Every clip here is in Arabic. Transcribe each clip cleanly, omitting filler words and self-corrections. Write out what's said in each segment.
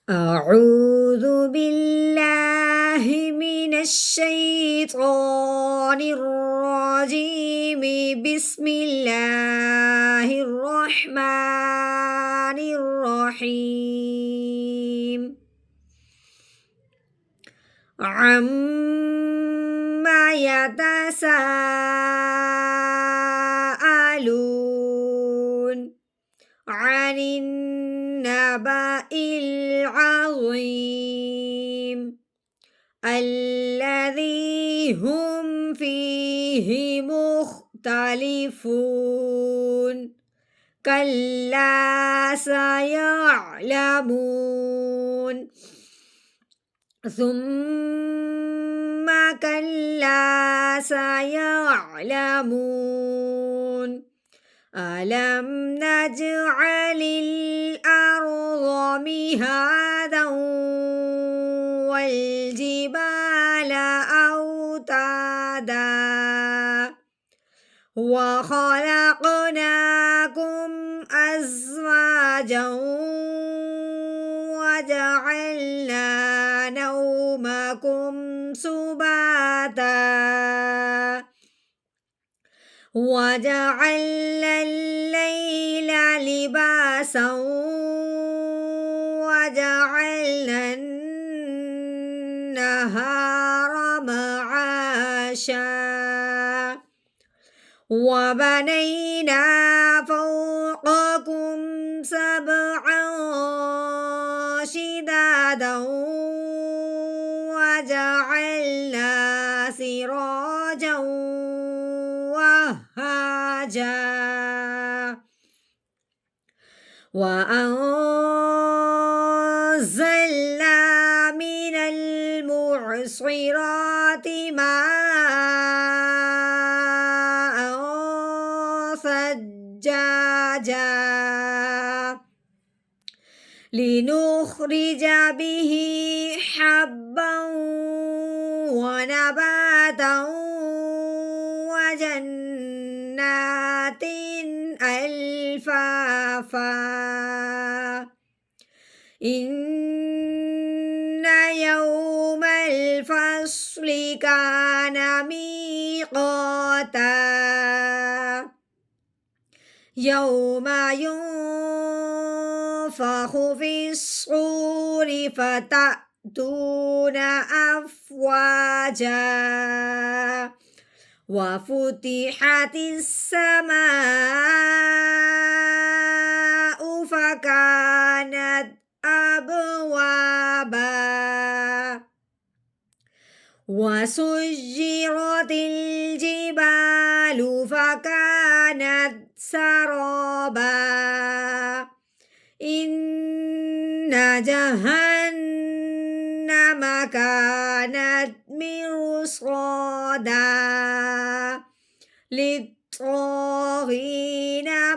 أعوذ بالله من الشيطان الرجيم بسم الله الرحمن الرحيم عما يتساءلون عن النبأ العظيم الذي هم فيه مختلفون كلا سيعلمون ثم كلا سيعلمون ألم نجعل الأرض مهادا والجبال أوتادا وخلقناكم أزواجا وجعلنا نومكم سباتا وجعلنا الليل لباسا وجعلنا النهار معاشا وبنينا فوقكم سبعا شدادا وجعلنا سراجا وهاجا وأنزلنا من المعصرات ماء ثجاجا لنخرج به حبا ونباتا وجنات ألفافا إن يوم الفصل كان ميقاتا يوم ينفخ في الصور فتأتون أفواجا وفتحت السماء فكانت أبوابا وسجرت الجبال فكانت سرابا إن جهنم كانت مرصادا للطاغين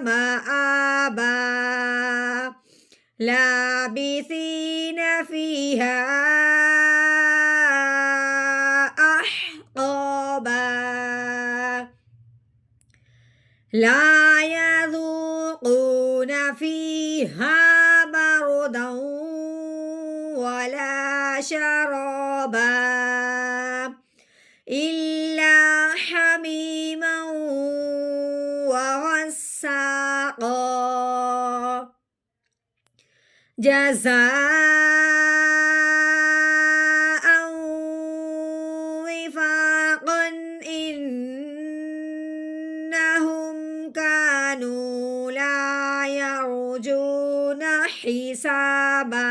مآبا لابثين فيها أحقابا لا يذوقون فيها بردا ولا شرابا إلا حميما وغساقا جزاء وفاقا إنهم كانوا لا يرجون حسابا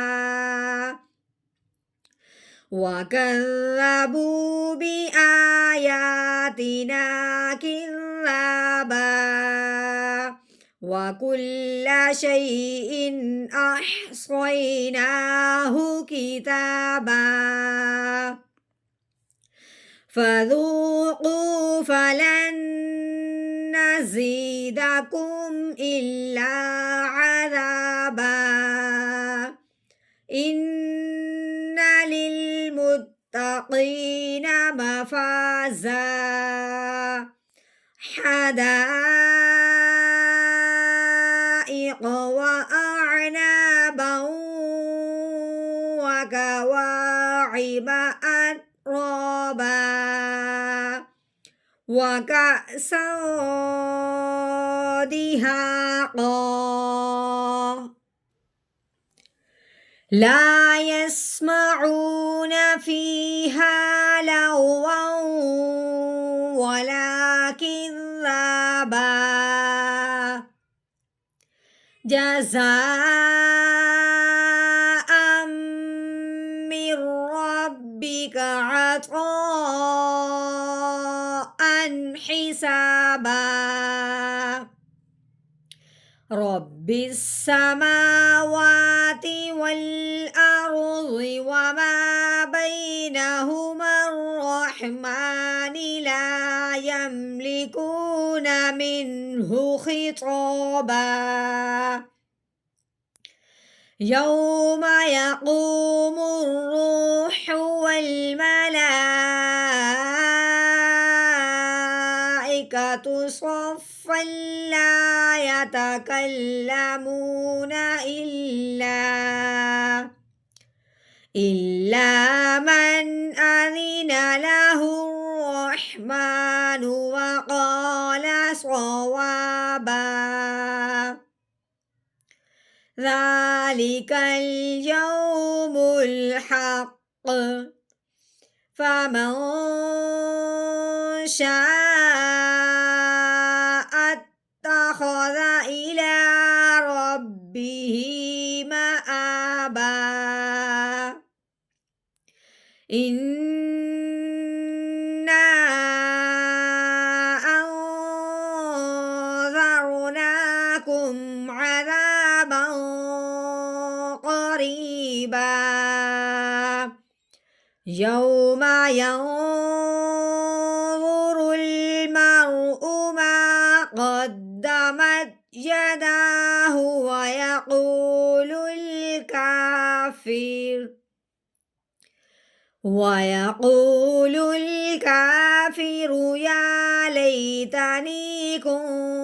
وكذبوا بآياتنا كذابا وكل شيء أحصيناه كتابا فذوقوا فلن نزيدكم إلا عذابا إن للمتقين مفازا حدائق وأعنابا وكواعب أترابا وكأسا دهاقا لا يسمعون فيها لغوا ولا كذابا جزاء من ربك عطاء حسابا رب السماوات والأرض وما بينهما الرحمن لا يملكون منه خطابا يوم يقوم الروح والملائكة صفا لا يتكلمون إلا من أذن له الرحمن وقال صوابا ذلك اليوم الحق فمن شاء اتخذ إلى ربه مآبا إنا أنذرناكم عذابا قريبا يوم ينظر المرء ما قدمت يداه ويقول الكافر يا ليتني كنت